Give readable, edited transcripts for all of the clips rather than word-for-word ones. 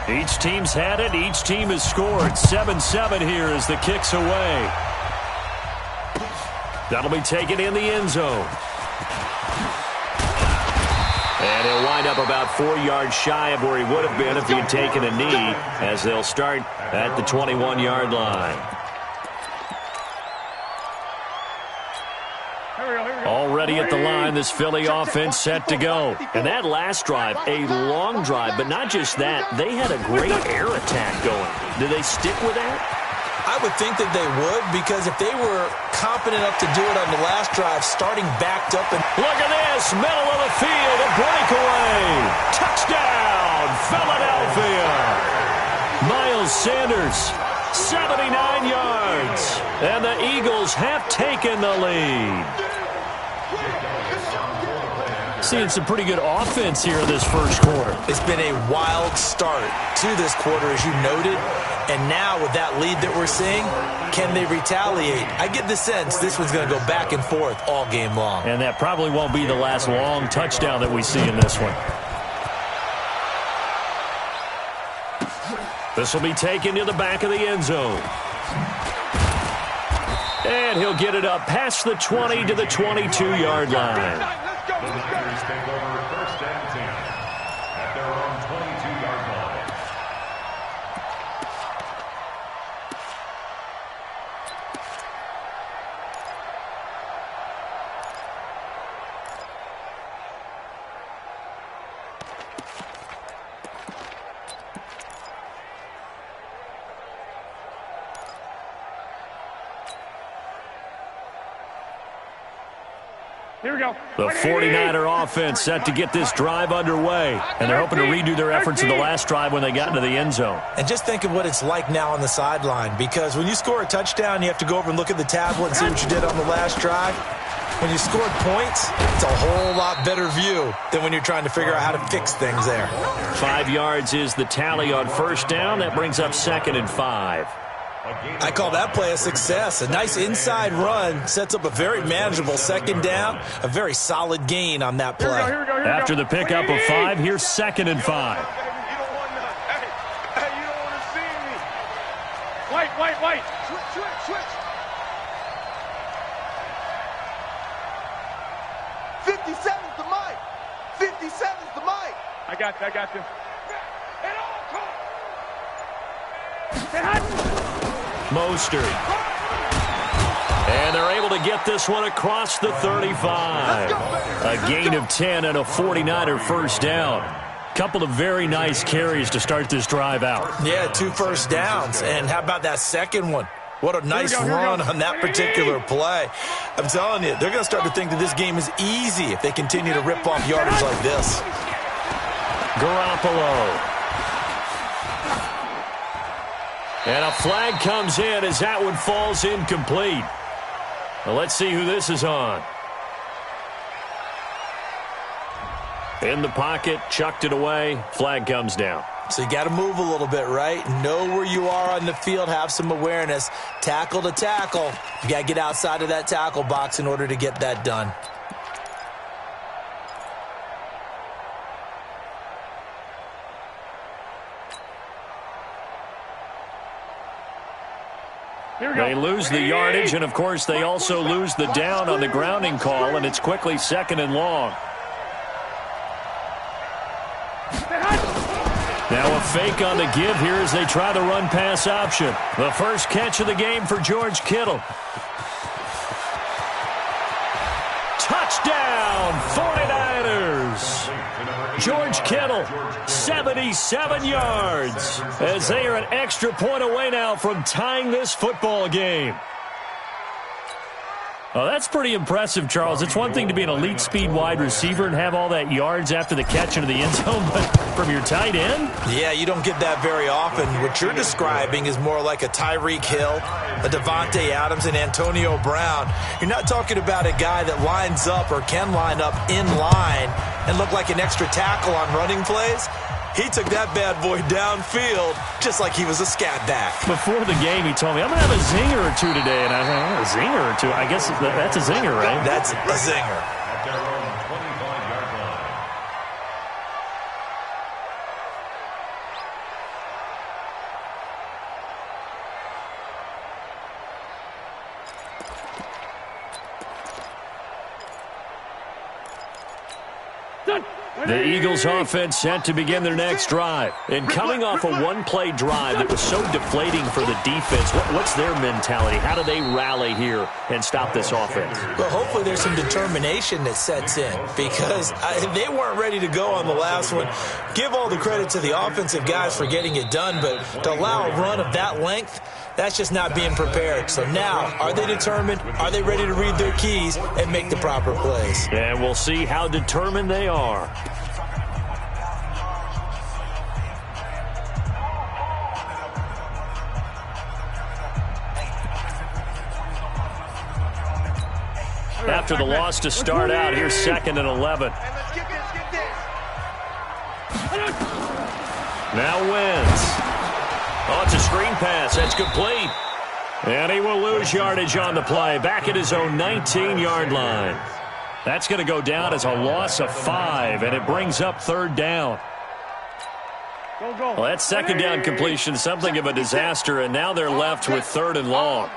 Each team's had it. Each team has scored. 7-7 here as the kick's away. That'll be taken in the end zone. And he'll wind up about 4 yards shy of where he would have been if he had taken a knee, as they'll start at the 21-yard line. Already at the line, this Philly offense set to go. And that last drive, a long drive, but not just that. They had a great air attack going. Do they stick with that? I would think that they would, because if they were confident enough to do it on the last drive, starting backed up and... Look at this, middle of the field, a breakaway. Touchdown, Philadelphia. Miles Sanders, 79 yards. And the Eagles have taken the lead. Seeing some pretty good offense here in this first quarter. It's been a wild start to this quarter, as you noted. And now with that lead that we're seeing, can they retaliate? I get the sense this one's going to go back and forth all game long. And that probably won't be the last long touchdown that we see in this one. This will be taken to the back of the end zone. And he'll get it up past the 20 to the 22-yard line. Bears take over first and 10 at their own 22-yard line. Here we go. The 49er offense set to get this drive underway. And they're hoping to redo their efforts in the last drive when they got into the end zone. And just think of what it's like now on the sideline, because when you score a touchdown, you have to go over and look at the tablet and see what you did on the last drive. When you scored points, it's a whole lot better view than when you're trying to figure out how to fix things there. 5 yards is the tally on first down. That brings up 2nd and 5. I call that play a success. A nice inside run sets up a very manageable second down, a very solid gain on that play. Here we go. After the pickup of 5, here's 2nd and 5. Hey, you don't want to see me. Wait. Switch. 57's the mic. 57's the mic. I got you. Mostert. And they're able to get this one across the 35. A gain of 10 and a 49er first down. Couple of very nice carries to start this drive out. Yeah, 2 first downs. And how about that second one? What a nice run on that particular play. I'm telling you, they're going to start to think that this game is easy if they continue to rip off yardage like this. Garoppolo. And a flag comes in as that one falls incomplete. Well, let's see who this is on. In the pocket, chucked it away, flag comes down. So you got to move a little bit, right? Know where you are on the field, have some awareness. Tackle to tackle. You got to get outside of that tackle box in order to get that done. They lose the yardage, and, of course, they also lose the down on the grounding call, and it's quickly 2nd and long. Now a fake on the give here as they try the run-pass option. The first catch of the game for George Kittle. Touchdown, 49ers! George Kittle, 77 yards, as they are an extra point away now from tying this football game. Oh, that's pretty impressive, Charles. It's one thing to be an elite speed wide receiver and have all that yards after the catch into the end zone, but from your tight end? Yeah, you don't get that very often. What you're describing is more like a Tyreek Hill, a Devontae Adams, and Antonio Brown. You're not talking about a guy that lines up or can line up in line and look like an extra tackle on running plays. He took that bad boy downfield just like he was a scat back. Before the game, he told me, I'm going to have a zinger or two today. And I thought, a zinger or two? I guess that's a zinger, right? That's a zinger. At their own 25-yard line. The Eagles offense set to begin their next drive. And coming off a one-play drive that was so deflating for the defense, what's their mentality? How do they rally here and stop this offense? Well, hopefully there's some determination that sets in because they weren't ready to go on the last one. Give all the credit to the offensive guys for getting it done, but to allow a run of that length, that's just not being prepared. So now, are they determined? Are they ready to read their keys and make the proper plays? And we'll see how determined they are. After the loss to start out, here's 2nd and 11. Now wins. Oh, it's a screen pass. That's complete. And he will lose yardage on the play. Back at his own 19-yard line. That's going to go down as a loss of 5, and it brings up 3rd down. Well, that 2nd down completion is something of a disaster, and now they're left with 3rd and long.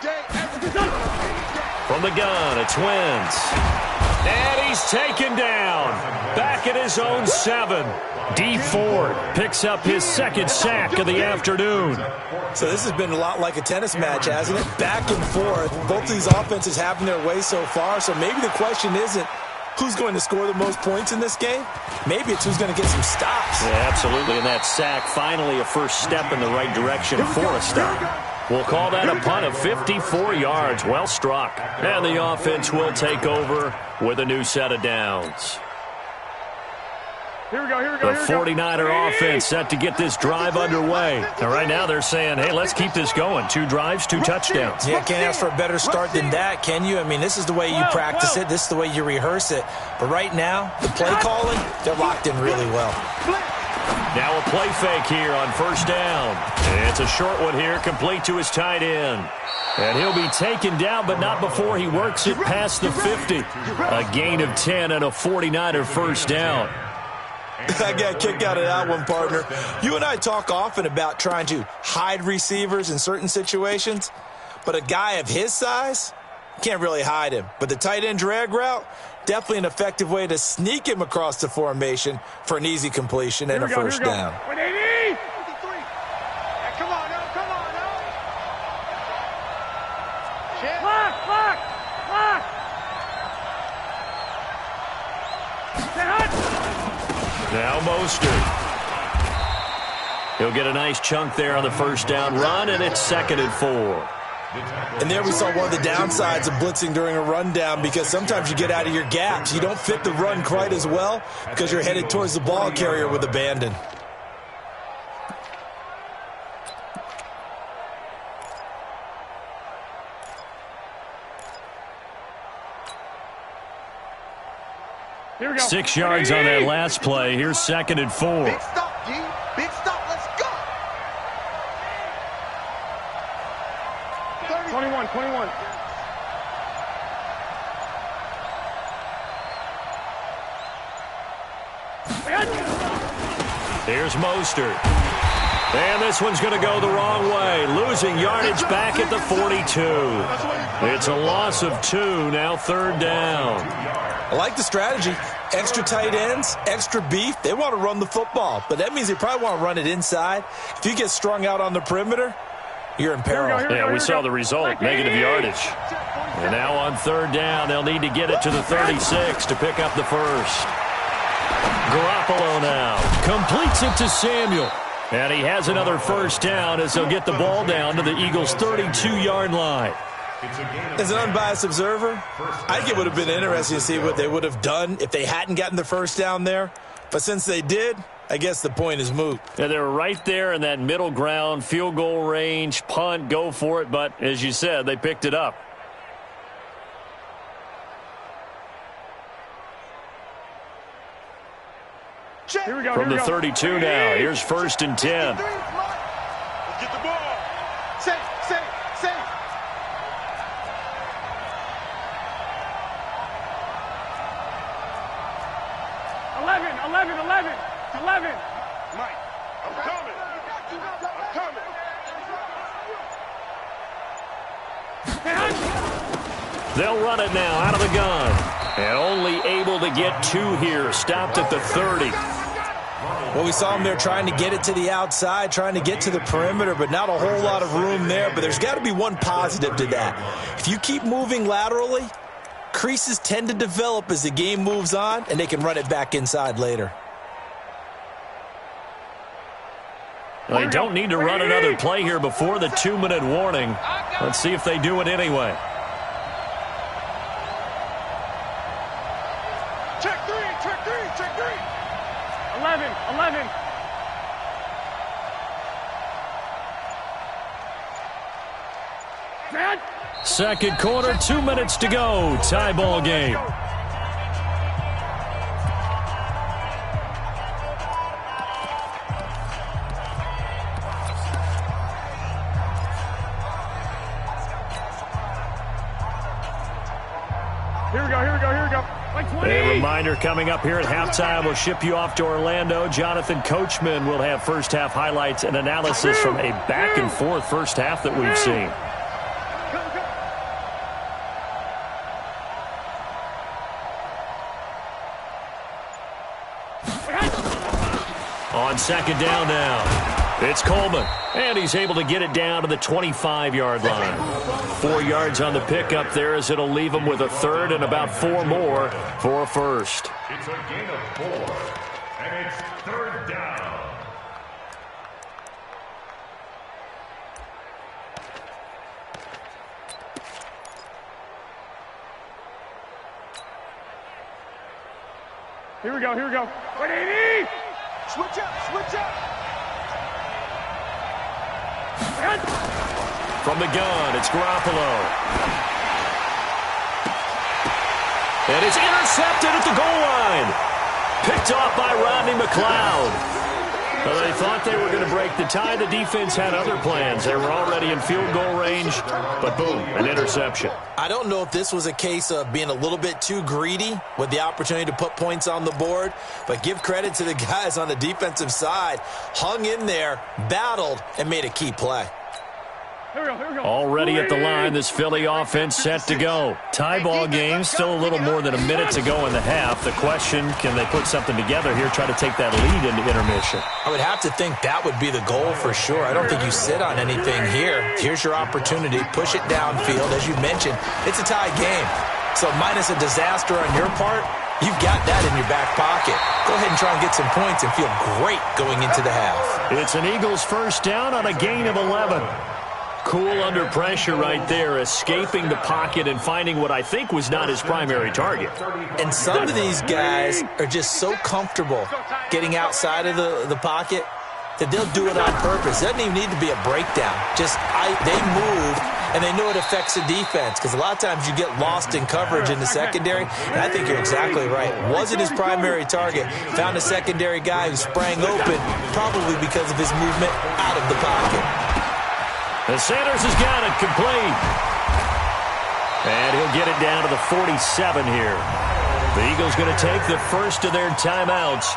From the gun, it's Wentz. And he's taken down. Back at his own 7. D. Ford picks up his 2nd sack of the afternoon. So this has been a lot like a tennis match, hasn't it? Back and forth. Both of these offenses having their way so far. So maybe the question isn't who's going to score the most points in this game. Maybe it's who's going to get some stops. Yeah, absolutely. And that sack, finally a first step in the right direction for a stop. We'll call that a punt of 54 yards. Well struck. And the offense will take over with a new set of downs. Here we go. The 49er offense set to get this drive underway. And right now they're saying, hey, let's keep this going. 2 drives, 2 touchdowns. Yeah, can't ask for a better start than that, can you? I mean, this is the way you practice it. This is the way you rehearse it. But right now, the play calling, they're locked in really well. Now a play fake here on 1st down. It's a short one here, complete to his tight end. And he'll be taken down, but not before he works it past the 50. A gain of 10 and a 49er first down. I got a kick out of that one, partner. You and I talk often about trying to hide receivers in certain situations, but a guy of his size can't really hide him. But the tight end drag route, definitely an effective way to sneak him across the formation for an easy completion and a first down. 180! Come on, now. Lock! Now Mostert. He'll get a nice chunk there on the first down run, and it's 2nd and 4. And there we saw one of the downsides of blitzing during a rundown because sometimes you get out of your gaps. You don't fit the run quite as well because you're headed towards the ball carrier with abandon. Here we go. 6 yards on that last play. Here's 2nd and 4. Big stop, G. Big stop. Let's go. 21. Here's Mostert. And this one's going to go the wrong way. Losing yardage back at the 42. It's a loss of 2, now 3rd down. I like the strategy. Extra tight ends, extra beef. They want to run the football, but that means they probably want to run it inside. If you get strung out on the perimeter, you're in peril. Yeah, we saw the result, negative yardage. And now on 3rd down, they'll need to get it to the 36 to pick up the first. Garoppolo now completes it to Samuel. And he has another first down as they'll get the ball down to the Eagles' 32-yard line. As an unbiased observer, I think it would have been interesting to see what they would have done if they hadn't gotten the first down there. But since they did, I guess the point is moot. Yeah, they were right there in that middle ground, field goal range, punt, go for it. But as you said, they picked it up. Here we go. From the 32 now, here's 1st and 10. Let's get the ball. Safe. 11. Mike, I'm coming. They'll run it now out of the gun. And only able to get 2 here. Stopped at the 30. Well, we saw him there trying to get it to the outside, trying to get to the perimeter, but not a whole lot of room there. But there's got to be one positive to that. If you keep moving laterally, creases tend to develop as the game moves on, and they can run it back inside later. Well, they don't need to run another play here before the 2-minute warning. Let's see if they do it anyway. Check three. 11. Second quarter, 2 minutes to go. Tie ball game. Here we go. Like 20. A reminder coming up here at halftime. We'll ship you off to Orlando. Jonathan Coachman will have first half highlights and analysis from a back and forth first half that we've seen. On second down now, it's Coleman, and he's able to get it down to the 25-yard line. 4 yards on the pickup there as it'll leave him with a third and about 4 more for a first. It's a gain of 4, and it's third down. Here we go. 180. Switch up. From the gun, it's Garoppolo. And it's intercepted at the goal line. Picked off by Rodney McLeod. Well, they thought they were going to break the tie. The defense had other plans. They were already in field goal range, but boom, an interception. I don't know if this was a case of being a little bit too greedy with the opportunity to put points on the board, but give credit to the guys on the defensive side. Hung in there, battled, and made a key play. Here we go. Already at the line, this Philly offense set to go. Tie ball game, still a little more than a minute to go in the half. The question, can they put something together here, try to take that lead into intermission? I would have to think that would be the goal for sure. I don't think you sit on anything here. Here's your opportunity. Push it downfield. As you mentioned, it's a tie game. So minus a disaster on your part, you've got that in your back pocket. Go ahead and try and get some points and feel great going into the half. It's an Eagles first down on a gain of 11. Cool under pressure right there, escaping the pocket and finding what I think was not his primary target. And some of these guys are just so comfortable getting outside of the pocket that they'll do it on purpose. It doesn't even need to be a breakdown. They move, and they know it affects the defense, because a lot of times you get lost in coverage in the secondary, and I think you're exactly right. Wasn't his primary target. Found a secondary guy who sprang open, probably because of his movement out of the pocket. And Sanders has got it complete. And he'll get it down to the 47 here. The Eagles going to take the first of their timeouts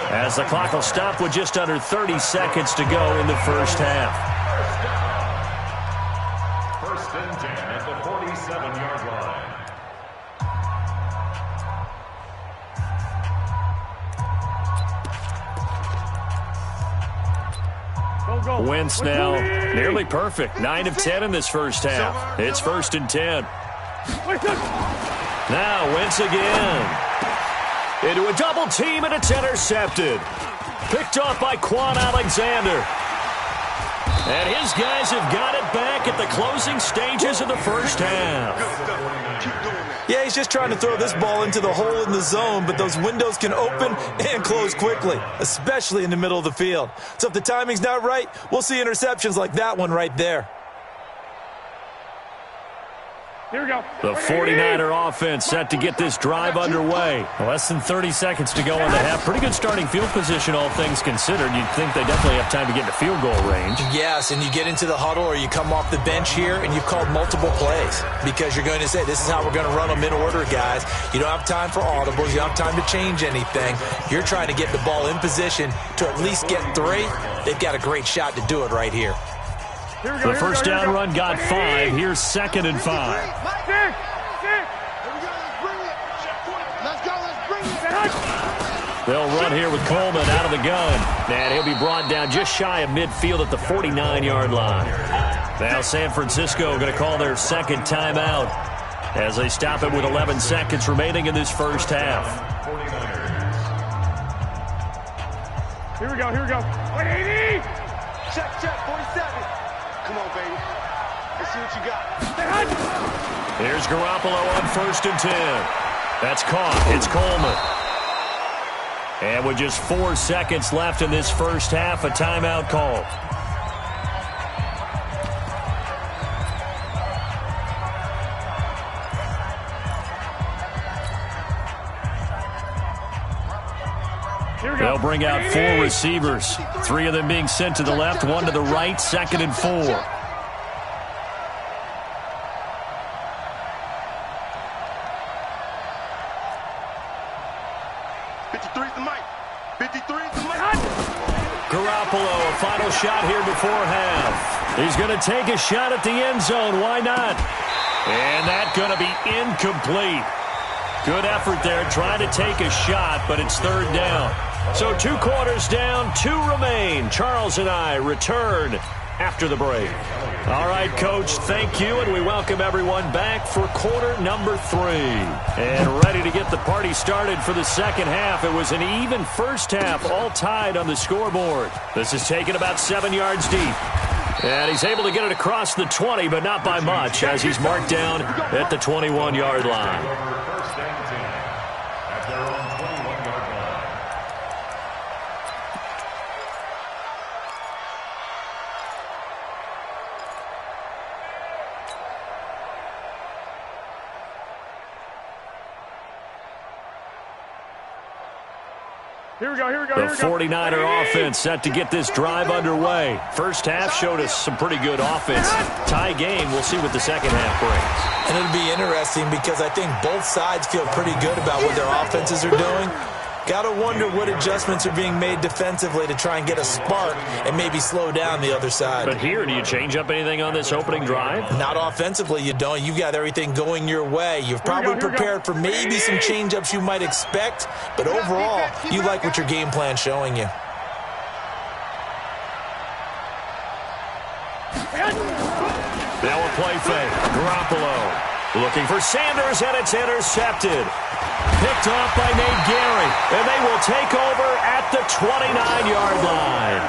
as the clock will stop with just under 30 seconds to go in the first half. First and 10 at the 47-yard line. Go. Wentz now nearly perfect. 9 of 10 in this first half. It's first and 10. Now Wentz again. Into a double team, and it's intercepted. Picked off by Quan Alexander. And his guys have got it back at the closing stages of the first half. Yeah, he's just trying to throw this ball into the hole in the zone, but those windows can open and close quickly, especially in the middle of the field. So if the timing's not right, we'll see interceptions like that one right there. Here we go. The 49er offense set to get this drive underway. Less than 30 seconds to go in the half. Pretty good starting field position, all things considered. You'd think they definitely have time to get into field goal range. Yes, and you get into the huddle or you come off the bench here and you've called multiple plays because you're going to say, this is how we're going to run them in order, guys. You don't have time for audibles. You don't have time to change anything. You're trying to get the ball in position to at least get 3. They've got a great shot to do it right here. The first down run got 5. Here's second and 5. They'll run here with Coleman out of the gun. And he'll be brought down just shy of midfield at the 49-yard line. Now San Francisco going to call their second timeout as they stop it with 11 seconds remaining in this first half. Here we go, here we go. 180! Check, 47. Come on, baby. Let's see what you got. Here's Garoppolo on 1st and 10. That's caught. It's Coleman. And with just 4 seconds left in this first half, a timeout call. They'll bring out 4 receivers, 3 of them being sent to the left, 1 to the right, 2nd and 4. Garoppolo, a final shot here before half. He's going to take a shot at the end zone. Why not? And that's going to be incomplete. Good effort there, trying to take a shot, but it's 3rd down. So 2 quarters down, 2 remain. Charles and I return after the break. All right, Coach, thank you, and we welcome everyone back for quarter number 3. And ready to get the party started for the second half. It was an even first half, all tied on the scoreboard. This is taken about 7 yards deep. And he's able to get it across the 20, but not by much, as he's marked down at the 21-yard line. Here we go, here we go, The here we go. 49er offense set to get this drive underway. First half showed us some pretty good offense. Tie game, we'll see what the second half brings. And it'll be interesting because I think both sides feel pretty good about what their offenses are doing. Got to wonder what adjustments are being made defensively to try and get a spark and maybe slow down the other side. But here, do you change up anything on this opening drive? Not offensively, you don't. You've got everything going your way. You've probably prepared for maybe some change-ups you might expect, but overall, you like what your game plan's showing you. Now a play fake. Garoppolo looking for Sanders, and it's intercepted. Picked off by Nate Gary, and they will take over at the 29-yard line.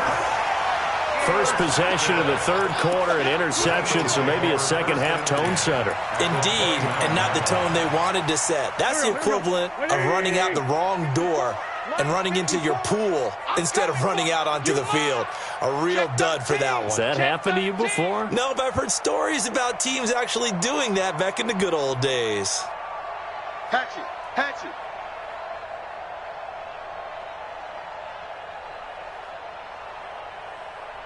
First possession of the 3rd quarter, an interception, so maybe a second-half tone setter. Indeed, and not the tone they wanted to set. That's the equivalent of running out the wrong door and running into your pool instead of running out onto the field. A real dud for that one. Has that happened to you before? No, but I've heard stories about teams actually doing that back in the good old days. Hatchet.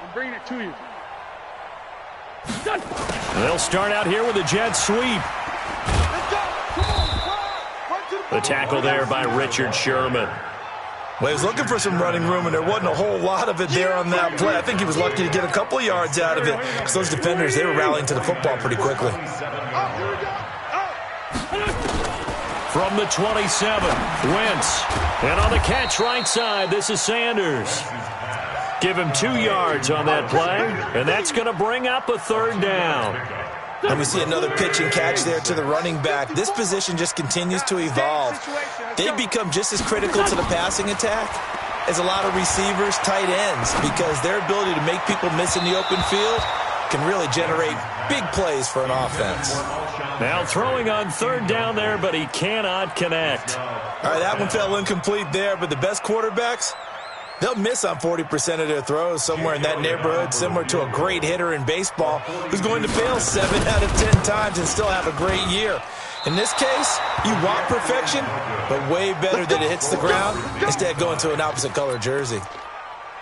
I'm bringing it to you. They'll start out here with a jet sweep. Let's go. Come on, The tackle there by Richard Sherman. Well, he was looking for some running room, and there wasn't a whole lot of it there on that play. I think he was lucky to get a couple yards out of it because those defenders, they were rallying to the football pretty quickly. From the 27, Wentz. And on the catch right side, this is Sanders. Give him 2 yards on that play, and that's going to bring up a 3rd down. And we see another pitch and catch there to the running back. This position just continues to evolve. They've become just as critical to the passing attack as a lot of receivers, tight ends, because their ability to make people miss in the open field can really generate big plays for an offense. Now throwing on 3rd down there, but he cannot connect. All right, that one fell incomplete there, but the best quarterbacks, they'll miss on 40% of their throws, somewhere in that neighborhood, similar to a great hitter in baseball who's going to fail 7 out of 10 times and still have a great year. In this case, you want perfection, but way better that it hits the ground instead of going to an opposite color jersey.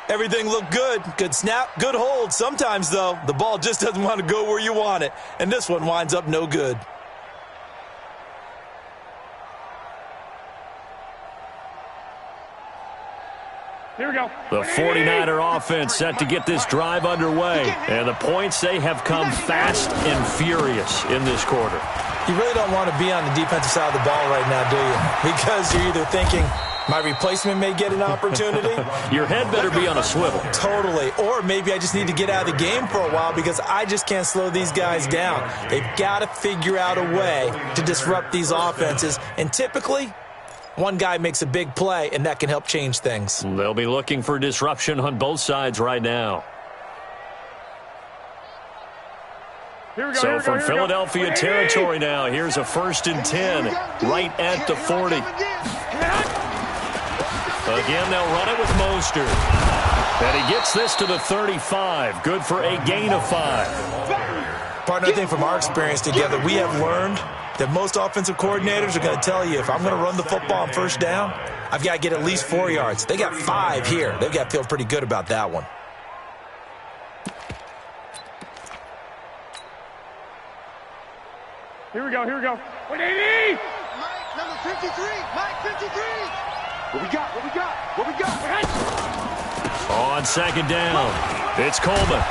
Everything looked good. Good snap, good hold. Sometimes, though, the ball just doesn't want to go where you want it, and this one winds up no good. Here we go. The 49er offense set to get this drive underway, and the points, they have come fast and furious in this quarter. You really don't want to be on the defensive side of the ball right now, do you? Because you're either thinking, My replacement may get an opportunity. Your head better be on a swivel. Totally. Or maybe I just need to get out of the game for a while because I just can't slow these guys down. They've got to figure out a way to disrupt these offenses. And typically, one guy makes a big play, and that can help change things. They'll be looking for disruption on both sides right now. So from Philadelphia territory now, here's a 1st and 10 right at the 40. Again, they'll run it with Mostert. And he gets this to the 35. Good for a gain of 5. Partner, I think from our experience together, we have learned that most offensive coordinators are going to tell you, if I'm going to run the football on 1st down, I've got to get at least 4 yards. They got 5 here. They've got to feel pretty good about that one. Here we go, here we go. 180! Mike, number 53. Mike, 53. What we got? What we got? What we got? On 2nd down, it's Coleman.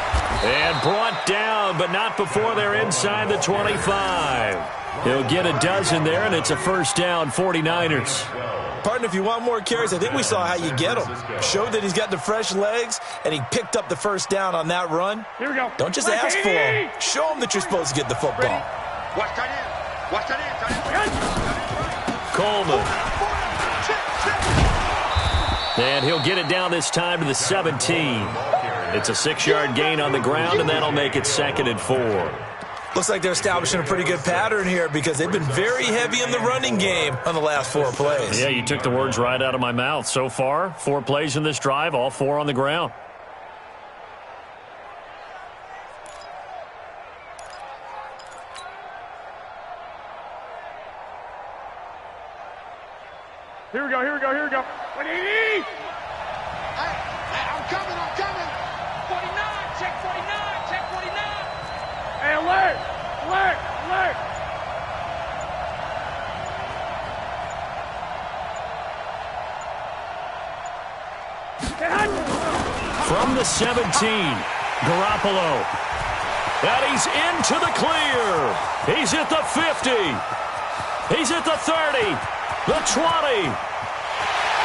And brought down, but not before they're inside the 25. He'll get a dozen there, and it's a 1st down, 49ers. Partner, if you want more carries, I think we saw how you get him. Showed that he's got the fresh legs, and he picked up the 1st down on that run. Here we go. Don't just ask for him. Show him that you're supposed to get the football. Watch that in. Watch that in. Coleman. And he'll get it down this time to the 17. It's a 6-yard gain on the ground, and that'll make it 2nd and 4. Looks like they're establishing a pretty good pattern here because they've been very heavy in the running game on the last 4 plays. Yeah, you took the words right out of my mouth. So far, 4 plays in this drive, all 4 on the ground. Here we go, here we go, here we go. 180! I'm coming, I'm coming. 49, check 49, check 49. Hey, alert! Alert! Alert! From the 17, Garoppolo. And he's into the clear. He's at the 50. He's at the 30. The 20.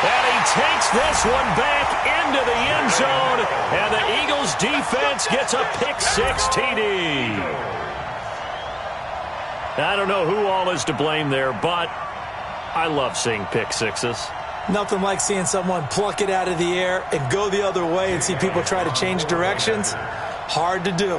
And he takes this one back into the end zone. And the Eagles defense gets a pick-6 TD. I don't know who all is to blame there, but I love seeing pick-6s. Nothing like seeing someone pluck it out of the air and go the other way and see people try to change directions. Hard to do.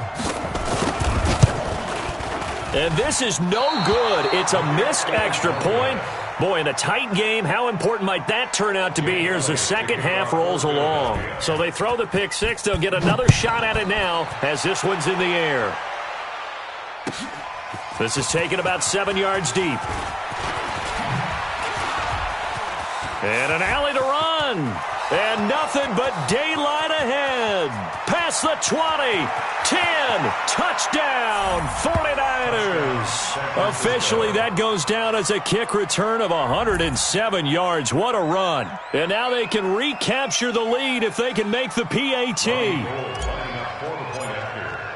And this is no good. It's a missed extra point. Boy, in a tight game, how important might that turn out to be here as the second half rolls along? So they throw the pick-6. They'll get another shot at it now as this one's in the air. This is taken about 7 yards deep. And an alley to run. And nothing but daylight ahead. Past the 20. 10. Touchdown. 49ers. Officially, that goes down as a kick return of 107 yards. What a run. And now they can recapture the lead if they can make the PAT.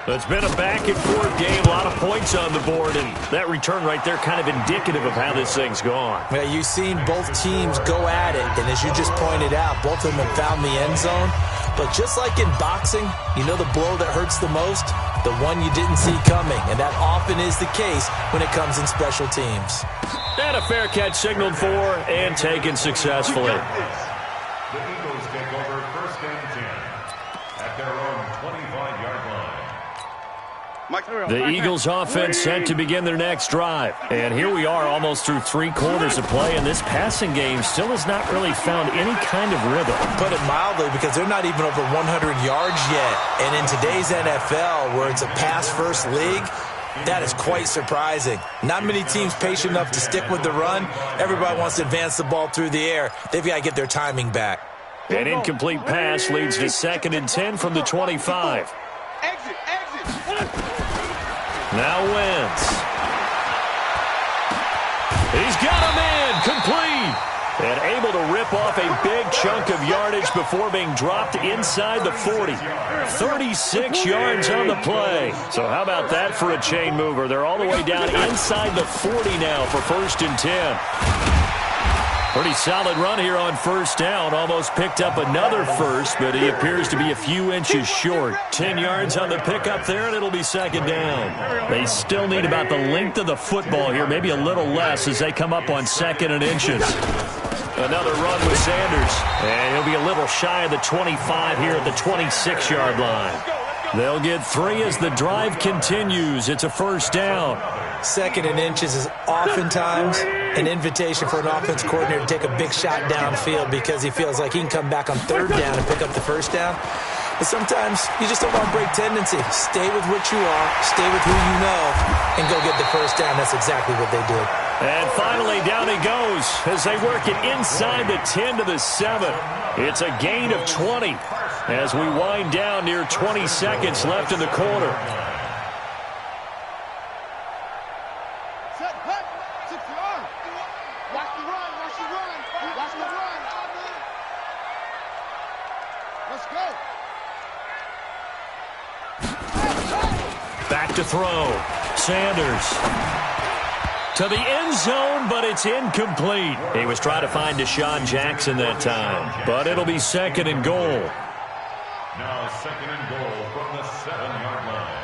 It's been a back-and-forth game, a lot of points on the board, and that return right there kind of indicative of how this thing's gone. Yeah, you've seen both teams go at it, and as you just pointed out, both of them have found the end zone. But just like in boxing, you know the blow that hurts the most? The one you didn't see coming, and that often is the case when it comes in special teams. And a fair catch signaled for and taken successfully. The Eagles take over 1st and 10 at their own 25-yard line. The Eagles offense set to begin their next drive. And here we are almost through 3 quarters of play, and this passing game still has not really found any kind of rhythm. Put it mildly, because they're not even over 100 yards yet. And in today's NFL, where it's a pass-first league, that is quite surprising. Not many teams patient enough to stick with the run. Everybody wants to advance the ball through the air. They've got to get their timing back. An incomplete pass leads to 2nd and 10 from the 25. Exit, exit. Now Wentz. He's got him in, complete. And able to rip off a big chunk of yardage before being dropped inside the 40. 36 yards on the play. So how about that for a chain mover? They're all the way down inside the 40 now for 1st and 10. Pretty solid run here on first down. Almost picked up another first, but he appears to be a few inches short. 10 yards on the pickup there, and it'll be second down. They still need about the length of the football here, maybe a little less as they come up on second and inches. Another run with Sanders, and he'll be a little shy of the 25 here at the 26-yard line. They'll get 3 as the drive continues. It's a first down. Second and inches is oftentimes an invitation for an offense coordinator to take a big shot downfield because he feels like he can come back on third down and pick up the first down. But sometimes you just don't want to break tendency. Stay with what you are, stay with who you know, and go get the first down. That's exactly what they did. And finally, down he goes as they work it inside the 10 to the 7. It's a gain of 20 as we wind down near 20 seconds left in the quarter. Back to throw. Sanders to the end zone, but it's incomplete. He was trying to find Deshaun Jackson that time, but it'll be second and goal. Now second and goal from the 7-yard line.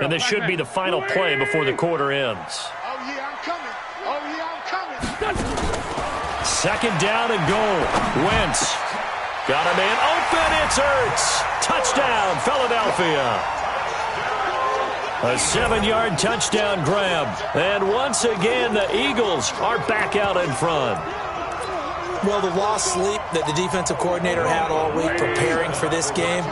And this should be the final play before the quarter ends. Oh, yeah, I'm coming. Oh, yeah, I'm coming. Second down and goal. Wentz got a man open. It's Ertz. Touchdown, Philadelphia. A 7-yard touchdown grab. And once again, the Eagles are back out in front. Well, the lost sleep that the defensive coordinator had all week preparing for this game,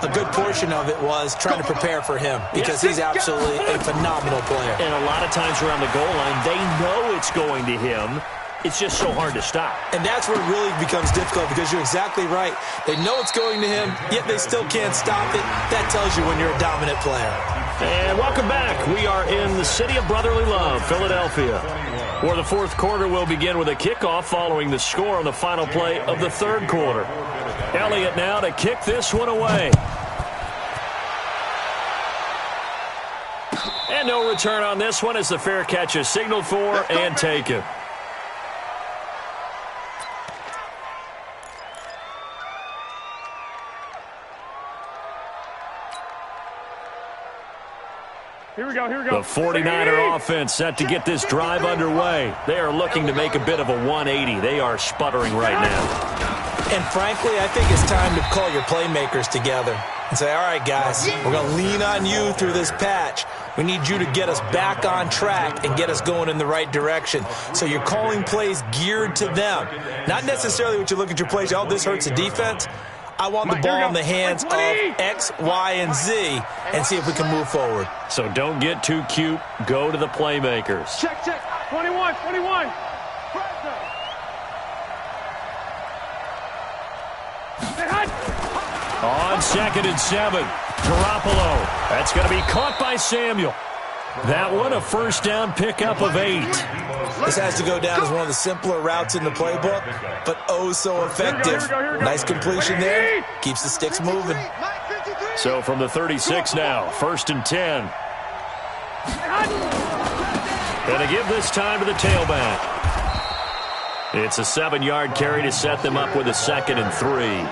a good portion of it was trying to prepare for him because he's absolutely a phenomenal player. And a lot of times around the goal line, they know it's going to him. It's just so hard to stop. And that's where it really becomes difficult because you're exactly right. They know it's going to him, yet they still can't stop it. That tells you when you're a dominant player. And welcome back. We are in the city of brotherly love, Philadelphia, where the fourth quarter will begin with a kickoff following the score on the final play of the third quarter. Elliott now to kick this one away. And no return on this one as the fair catch is signaled for and taken. Here we go, here we go. The 49er offense set to get this drive underway. They are looking to make a bit of a 180. They are sputtering right now. And frankly, I think it's time to call your playmakers together and say, all right, guys, we're going to lean on you through this patch. We need you to get us back on track and get us going in the right direction. So you're calling plays geared to them. Not necessarily what you look at your plays, oh, this hurts the defense. I want the ball in the hands of X, Y, and Z and see if we can move forward. So don't get too cute. Go to the playmakers. Check, check. 21, 21. On second and 7, Garoppolo. That's going to be caught by Samuel. That one a first down pickup of 8. This has to go down as one of the simpler routes in the playbook, but oh so effective. Nice completion there. Keeps the sticks moving. So from the 36 now, first and 10. And to give this time to the tailback. It's a 7-yard carry to set them up with a second and 3.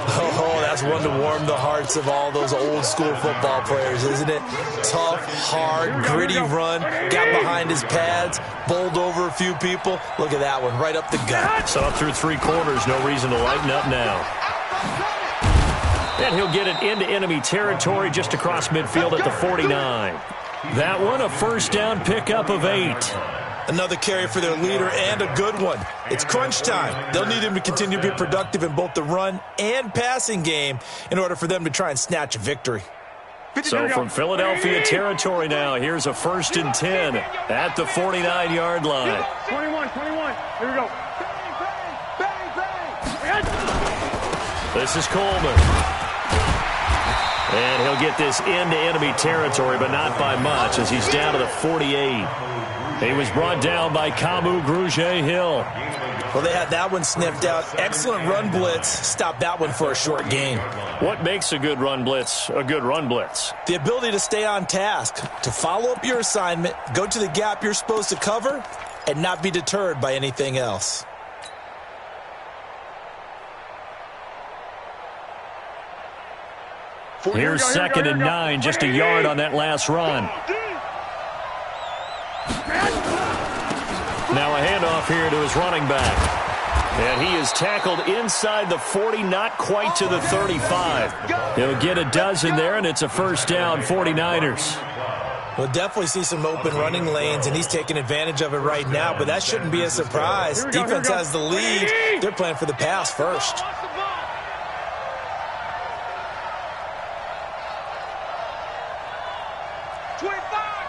Oh, that's one to warm the hearts of all those old school football players, isn't it? Tough, hard, gritty run, got behind his pads, bowled over a few people. Look at that one, right up the gut. So up through 3 quarters, no reason to lighten up now. And he'll get it into enemy territory just across midfield at the 49. That one a first down pickup of 8. Another carry for their leader and a good one. It's crunch time. They'll need him to continue to be productive in both the run and passing game in order for them to try and snatch a victory. So from Philadelphia territory now, here's a first and 10 at the 49-yard line. 21, 21. Here we go. This is Coleman. And he'll get this into enemy territory, but not by much as he's down to the 48. He was brought down by Kamu Grugier-Hill. Well, they had that one sniffed out. Excellent run blitz. Stopped that one for a short gain. What makes a good run blitz a good run blitz? The ability to stay on task, to follow up your assignment, go to the gap you're supposed to cover, and not be deterred by anything else. Here's 2nd and 9, just a yard on that last run. Now a handoff here to his running back. And he is tackled inside the 40, not quite to the 35. He'll get a dozen there, and it's a first down, 49ers. We'll definitely see some open running lanes, and he's taking advantage of it right now, but that shouldn't be a surprise. Defense has the lead. They're playing for the pass first.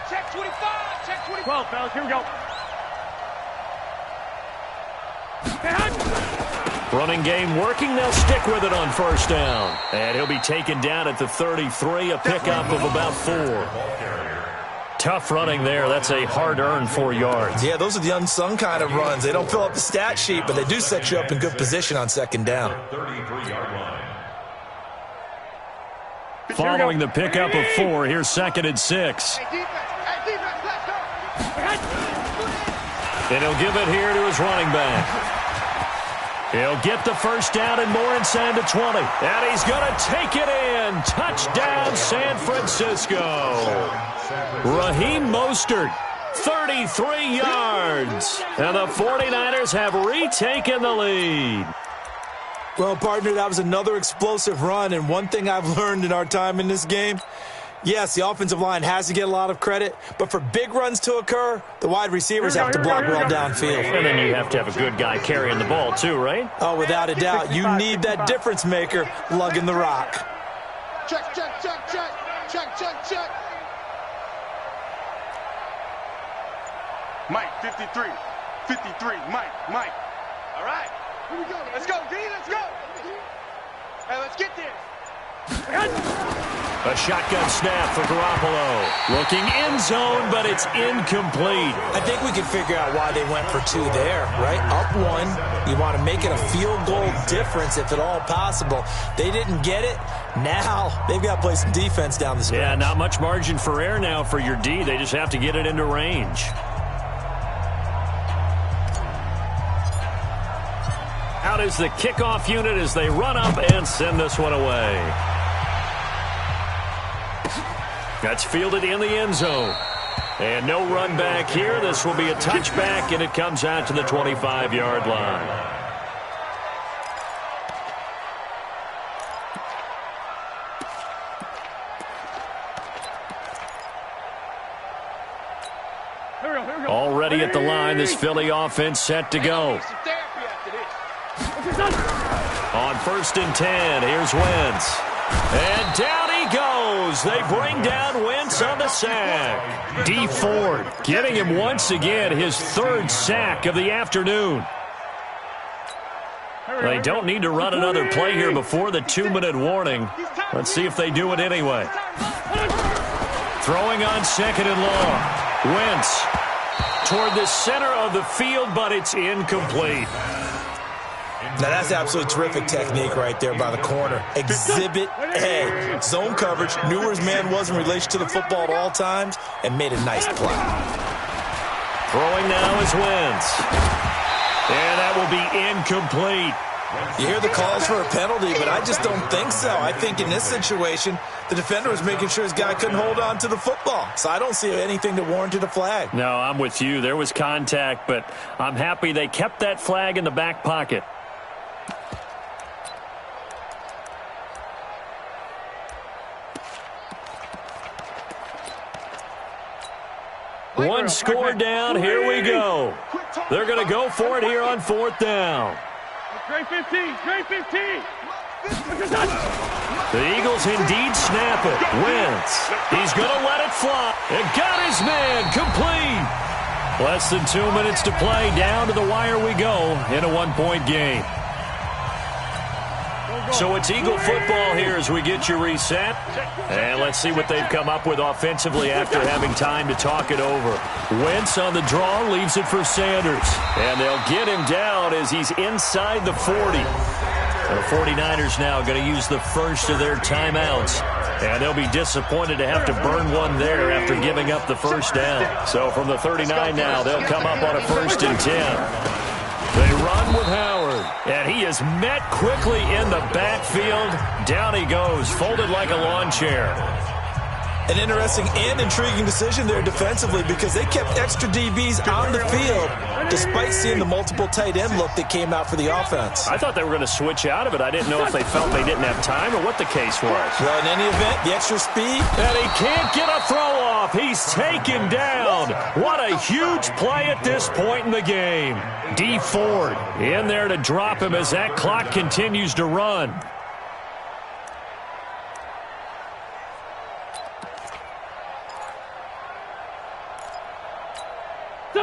Check 25. 12, fellas, here we go. Running game working. They'll stick with it on first down. And he'll be taken down at the 33, a pickup of about 4. Tough running there. That's a hard-earned 4 yards. Yeah, those are the unsung kind of runs. They don't fill up the stat sheet, but they do set you up in good position on second down. Following the pickup of 4, here's 2nd and 6. And he'll give it here to his running back. He'll get the first down and more inside the 20. And he's going to take it in. Touchdown, San Francisco. Raheem Mostert, 33 yards. And the 49ers have retaken the lead. Well, partner, that was another explosive run. And one thing I've learned in our time in this game, yes, the offensive line has to get a lot of credit, but for big runs to occur, the wide receivers have to block well downfield. And then you have to have a good guy carrying the ball too, right? Oh, without a doubt. You need that difference maker lugging the rock. Check. Mike, 53. 53, Mike. All right, here we go. Let's go, D, let's go. Hey, let's get this. A shotgun snap for Garoppolo. Looking end zone, but it's incomplete. I think we can figure out why they went for 2 there, right? Up 1. You want to make it a field goal difference if at all possible. They didn't get it. Now they've got to play some defense down the stretch. Yeah, not much margin for error now for your D. They just have to get it into range. Out is the kickoff unit as they run up and send this one away. That's fielded in the end zone. And no run back here. This will be a touchback, and it comes out to the 25-yard line. Already at the line, this Philly offense set to go. On 1st and 10, here's Wentz. And down he goes. They bring down Wentz on the sack. D Ford getting him once again his 3rd sack of the afternoon. They don't need to run another play here before the 2-minute warning. Let's see if they do it anyway. Throwing on 2nd and long. Wentz toward the center of the field, but it's incomplete. Now, that's absolutely terrific technique right there by the corner. Exhibit A. Zone coverage, knew where his man was in relation to the football at all times, and made a nice play. Throwing now is Wentz. And that will be incomplete. You hear the calls for a penalty, but I just don't think so. I think in this situation, the defender was making sure his guy couldn't hold on to the football. So I don't see anything that warranted a flag. No, I'm with you. There was contact, but I'm happy they kept that flag in the back pocket. One score down. Here we go. They're going to go for it here on 4th down. Great 15. The Eagles indeed snap it. Wentz. He's going to let it fly. And got his man complete. Less than 2 minutes to play. Down to the wire we go in a 1-point game. So it's Eagle football here as we get you reset. And let's see what they've come up with offensively after having time to talk it over. Wentz on the draw, leaves it for Sanders. And they'll get him down as he's inside the 40. The 49ers now going to use the first of their timeouts. And they'll be disappointed to have to burn one there after giving up the first down. So from the 39 now, they'll come up on a 1st and 10. They run with Howard, and he is met quickly in the backfield. Down he goes, folded like a lawn chair. An interesting and intriguing decision there defensively because they kept extra DBs on the field despite seeing the multiple tight end look that came out for the offense. I thought they were going to switch out of it. I didn't know if they felt they didn't have time or what the case was. Well, in any event, the extra speed. And he can't get a throw off. He's taken down. What a huge play at this point in the game. D Ford in there to drop him as that clock continues to run.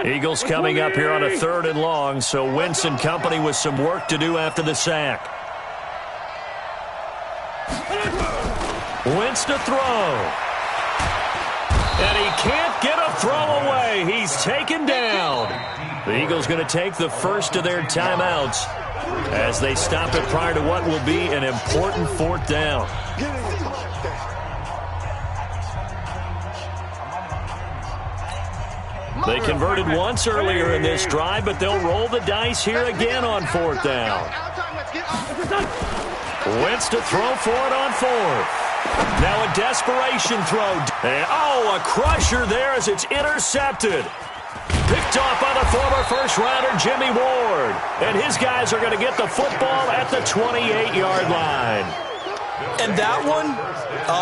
Eagles coming up here on a 3rd and long, so Wentz and company with some work to do after the sack. Wentz to throw. And he can't get a throw away. He's taken down. The Eagles going to take the first of their timeouts as they stop it prior to what will be an important 4th down. They converted once earlier in this drive, but they'll roll the dice here again on 4th down. Wentz to throw for it on 4th. Now a desperation throw. And, a crusher there as it's intercepted. Picked off by the former first-rounder Jimmy Ward. And his guys are going to get the football at the 28-yard line. And that one,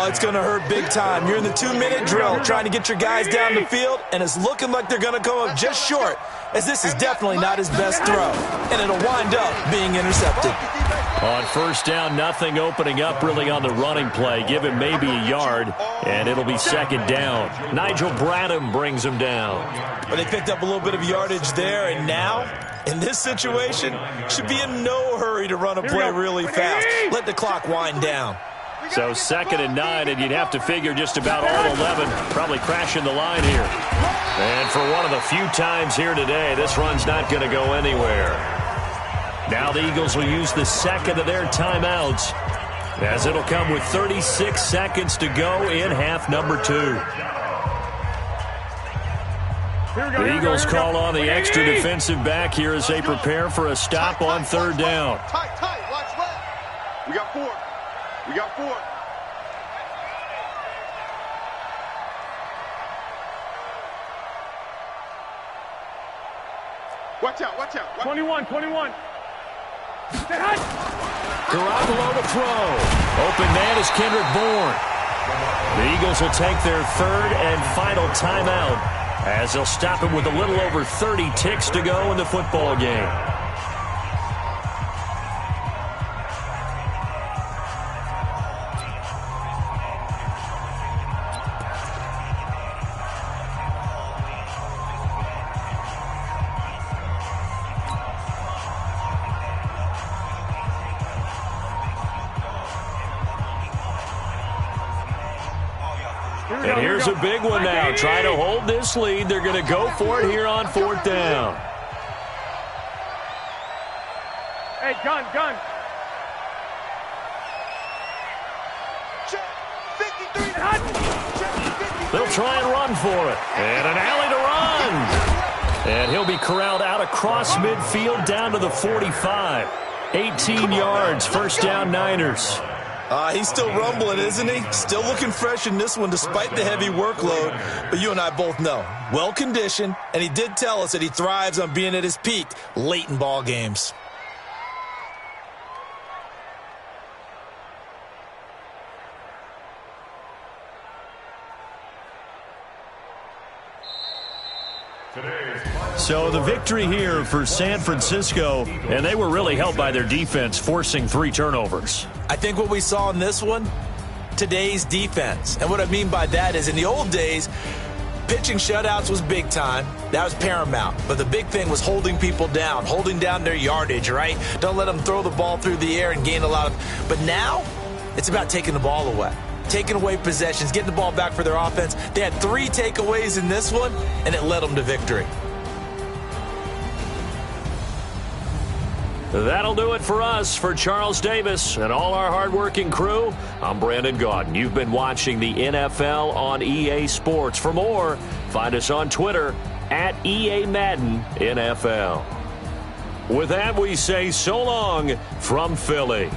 it's going to hurt big time. You're in the 2-minute drill trying to get your guys down the field, and it's looking like they're going to come up just short, as this is definitely not his best throw. And it'll wind up being intercepted. On 1st down, nothing opening up really on the running play. Give him maybe a yard, and it'll be 2nd down. Nigel Bradham brings him down. But they picked up a little bit of yardage there, and now, in this situation, should be in no hurry to run a play really fast. Let the clock wind down. So 2nd and 9, and you'd have to figure just about all 11 probably crashing the line here. And for one of the few times here today, this run's not going to go anywhere. Now the Eagles will use the 2nd of their timeouts, as it'll come with 36 seconds to go in half number 2. The Eagles call on the extra defensive back here as they prepare for a stop on 3rd down. Tight, watch left. We got 4. Watch out. 21. Garoppolo to throw. Open man is Kendrick Bourne. The Eagles will take their 3rd and final timeout as they'll stop him with a little over 30 ticks to go in the football game. And here's a big one now. Trying to hold this lead. They're going to go for it here on 4th down. Hey, gun. They'll try and run for it. And an alley to run. And he'll be corralled out across midfield down to the 45. 18 yards, 1st down Niners. He's still rumbling, isn't he? Still looking fresh in this one despite the heavy workload. But you and I both know, well-conditioned, and he did tell us that he thrives on being at his peak late in ball games. So the victory here for San Francisco, and they were really helped by their defense, forcing 3 turnovers. I think what we saw in this one, today's defense. And what I mean by that is in the old days, pitching shutouts was big time. That was paramount. But the big thing was holding people down, holding down their yardage, right? Don't let them throw the ball through the air and gain a lot of. But now, it's about taking the ball away. Taking away possessions, getting the ball back for their offense. They had 3 takeaways in this one, and it led them to victory. That'll do it for us. For Charles Davis and all our hardworking crew, I'm Brandon Gaudin. You've been watching the NFL on EA Sports. For more, find us on Twitter at EA Madden NFL. With that, we say so long from Philly.